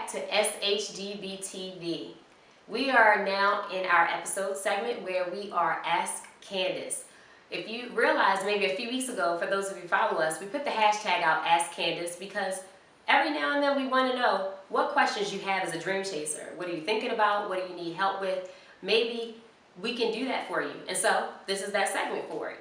back to SHDBtv. We are now in our episode segment where we are Ask Candice. If you realize, maybe a few weeks ago, for those of you who follow us, we put the hashtag out, Ask Candice, because every now and then we want to know what questions you have as a dream chaser. What are you thinking about? What do you need help with? Maybe we can do that for you. And so this is that segment for it.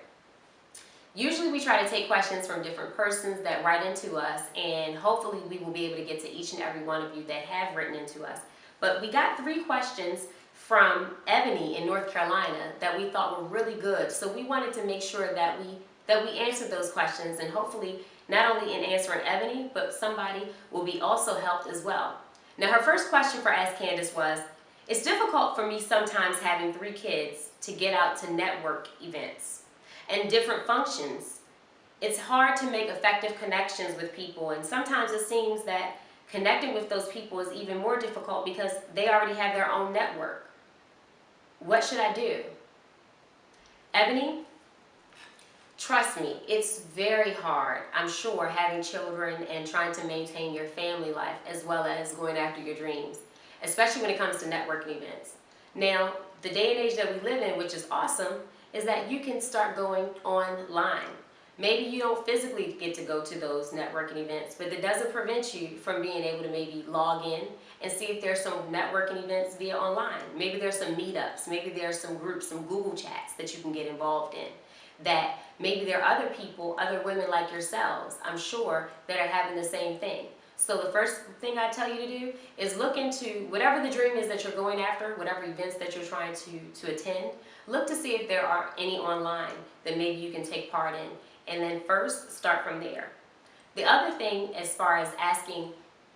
Usually we try to take questions from different persons that write into us, and hopefully we will be able to get to each and every one of you that have written into us. But we got 3 questions from Ebony in North Carolina that we thought were really good. So we wanted to make sure that we answered those questions, and hopefully not only in answering Ebony, but somebody will be also helped as well. Now her first question for Ask Candice was, it's difficult for me sometimes having 3 kids to get out to network events and different functions. It's hard to make effective connections with people, and sometimes it seems that connecting with those people is even more difficult because they already have their own network. What should I do? Ebony, trust me, it's very hard, I'm sure, having children and trying to maintain your family life as well as going after your dreams, especially when it comes to networking events. Now, the day and age that we live in, which is awesome, is that you can start going online. Maybe you don't physically get to go to those networking events, but it doesn't prevent you from being able to maybe log in and see if there's some networking events via online. Maybe there's some meetups, maybe there's some groups, some Google chats that you can get involved in. That maybe there are other people, other women like yourselves, I'm sure, that are having the same thing. So the first thing I tell you to do is look into whatever the dream is that you're going after, whatever events that you're trying to attend. Look to see if there are any online that maybe you can take part in. And then first, start from there. The other thing, as far as asking,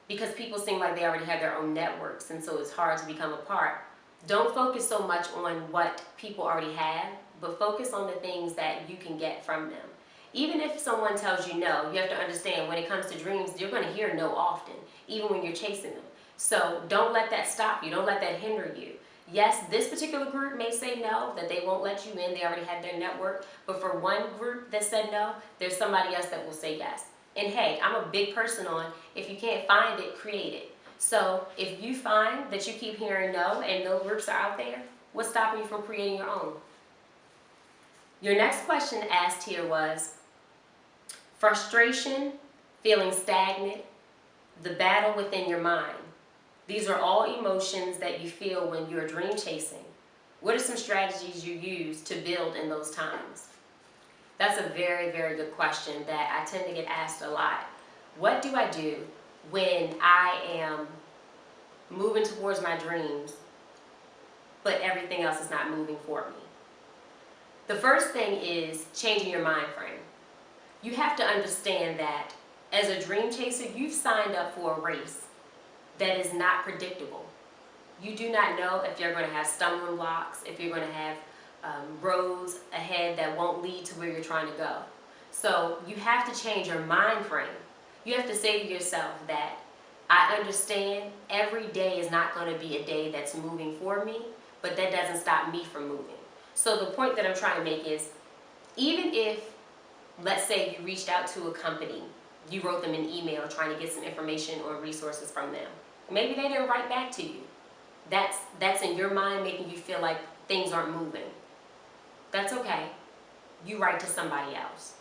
because people seem like they already have their own networks and so it's hard to become a part, don't focus so much on what people already have, but focus on the things that you can get from them. Even if someone tells you no, you have to understand when it comes to dreams, you're going to hear no often, even when you're chasing them. So don't let that stop you. Don't let that hinder you. Yes, this particular group may say no, that they won't let you in. They already have their network. But for one group that said no, there's somebody else that will say yes. And hey, I'm a big person on, if you can't find it, create it. So if you find that you keep hearing no and no groups are out there, what's stopping you from creating your own? Your next question asked here was, frustration, feeling stagnant, the battle within your mind. These are all emotions that you feel when you're dream chasing. What are some strategies you use to build in those times? That's a very, very good question that I tend to get asked a lot. What do I do when I am moving towards my dreams, but everything else is not moving for me? The first thing is changing your mind frame. You have to understand that as a dream chaser, you've signed up for a race that is not predictable. You do not know if you're going to have stumbling blocks, if you're going to have roads ahead that won't lead to where you're trying to go. So you have to change your mind frame. You have to say to yourself that I understand every day is not going to be a day that's moving for me, but that doesn't stop me from moving. So the point that I'm trying to make is, even if, let's say you reached out to a company, you wrote them an email trying to get some information or resources from them. Maybe they didn't write back to you. That's in your mind making you feel like things aren't moving. That's okay. You write to somebody else.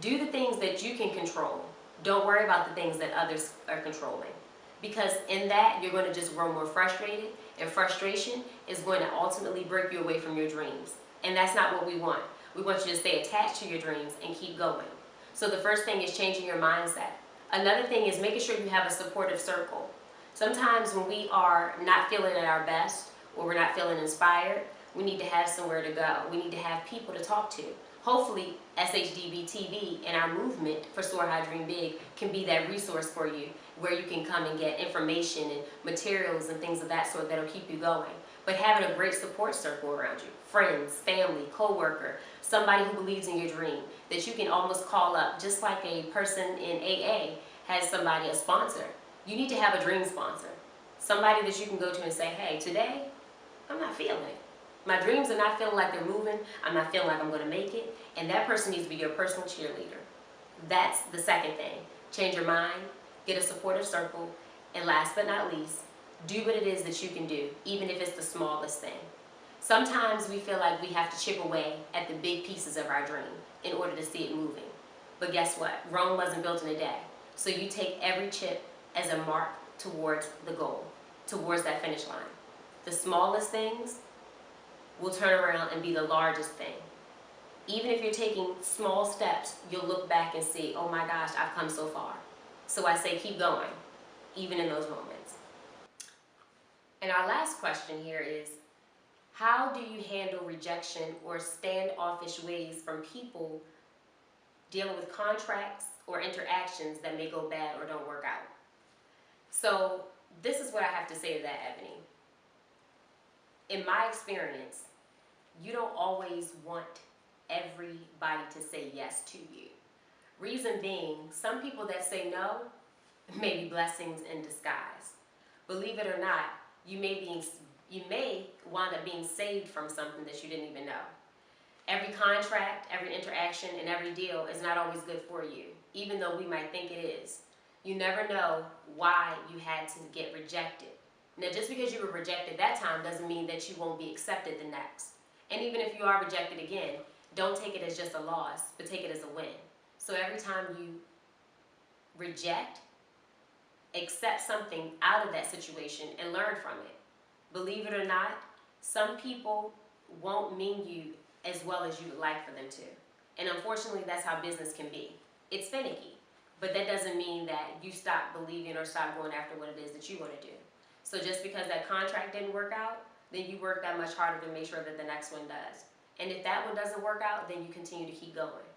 Do the things that you can control. Don't worry about the things that others are controlling. Because in that, you're going to just grow more frustrated, and frustration is going to ultimately break you away from your dreams. And that's not what we want. We want you to stay attached to your dreams and keep going. So the first thing is changing your mindset. Another thing is making sure you have a supportive circle. Sometimes when we are not feeling at our best or we're not feeling inspired, we need to have somewhere to go. We need to have people to talk to. Hopefully, SHDBtv and our movement for Soar High Dream Big can be that resource for you where you can come and get information and materials and things of that sort that'll keep you going. But having a great support circle around you, friends, family, co-worker, somebody who believes in your dream that you can almost call up, just like a person in AA has somebody, a sponsor. You need to have a dream sponsor, somebody that you can go to and say, hey, today I'm not feeling it. My dreams are not feeling like they're moving. I'm not feeling like I'm going to make it. And that person needs to be your personal cheerleader. That's the second thing. Change your mind, get a supportive circle, And last but not least, do what it is that you can do, even if it's the smallest thing. Sometimes we feel like we have to chip away at the big pieces of our dream in order to see it moving. But guess what? Rome wasn't built in a day. So you take every chip as a mark towards the goal, towards that finish line. The smallest things will turn around and be the largest thing. Even if you're taking small steps, you'll look back and see, oh my gosh, I've come so far. So I say keep going, even in those moments. And our last question here is, how do you handle rejection or standoffish ways from people dealing with contracts or interactions that may go bad or don't work out? So this is what I have to say to that, Ebony. In my experience, you don't always want everybody to say yes to you. Reason being, some people that say no may be blessings in disguise. Believe it or not, you may wind up being saved from something that you didn't even know. Every contract, every interaction, and every deal is not always good for you, even though we might think it is. You never know why you had to get rejected. Now, just because you were rejected that time doesn't mean that you won't be accepted the next. And even if you are rejected again, don't take it as just a loss, but take it as a win. So every time you reject, accept something out of that situation and learn from it. Believe it or not, some people won't mean you as well as you would like for them to. And unfortunately, that's how business can be. It's finicky, but that doesn't mean that you stop believing or stop going after what it is that you want to do. So just because that contract didn't work out, then you work that much harder to make sure that the next one does. And if that one doesn't work out, then you continue to keep going.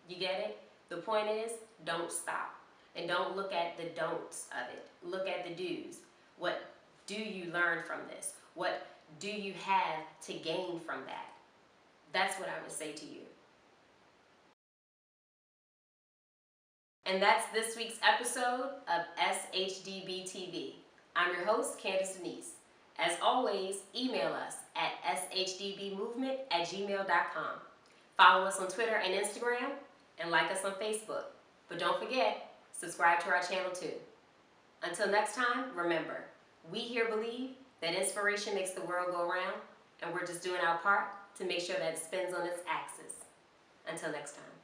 You get it? The point is, don't stop. And don't look at the don'ts of it. Look at the do's. What do you learn from this? What do you have to gain from that? That's what I would say to you. And that's this week's episode of SHDBtv. I'm your host, Candice Denise. As always, email us at shdbmovement@gmail.com. Follow us on Twitter and Instagram, and like us on Facebook. But don't forget, subscribe to our channel too. Until next time, remember, we here believe that inspiration makes the world go round, and we're just doing our part to make sure that it spins on its axis. Until next time.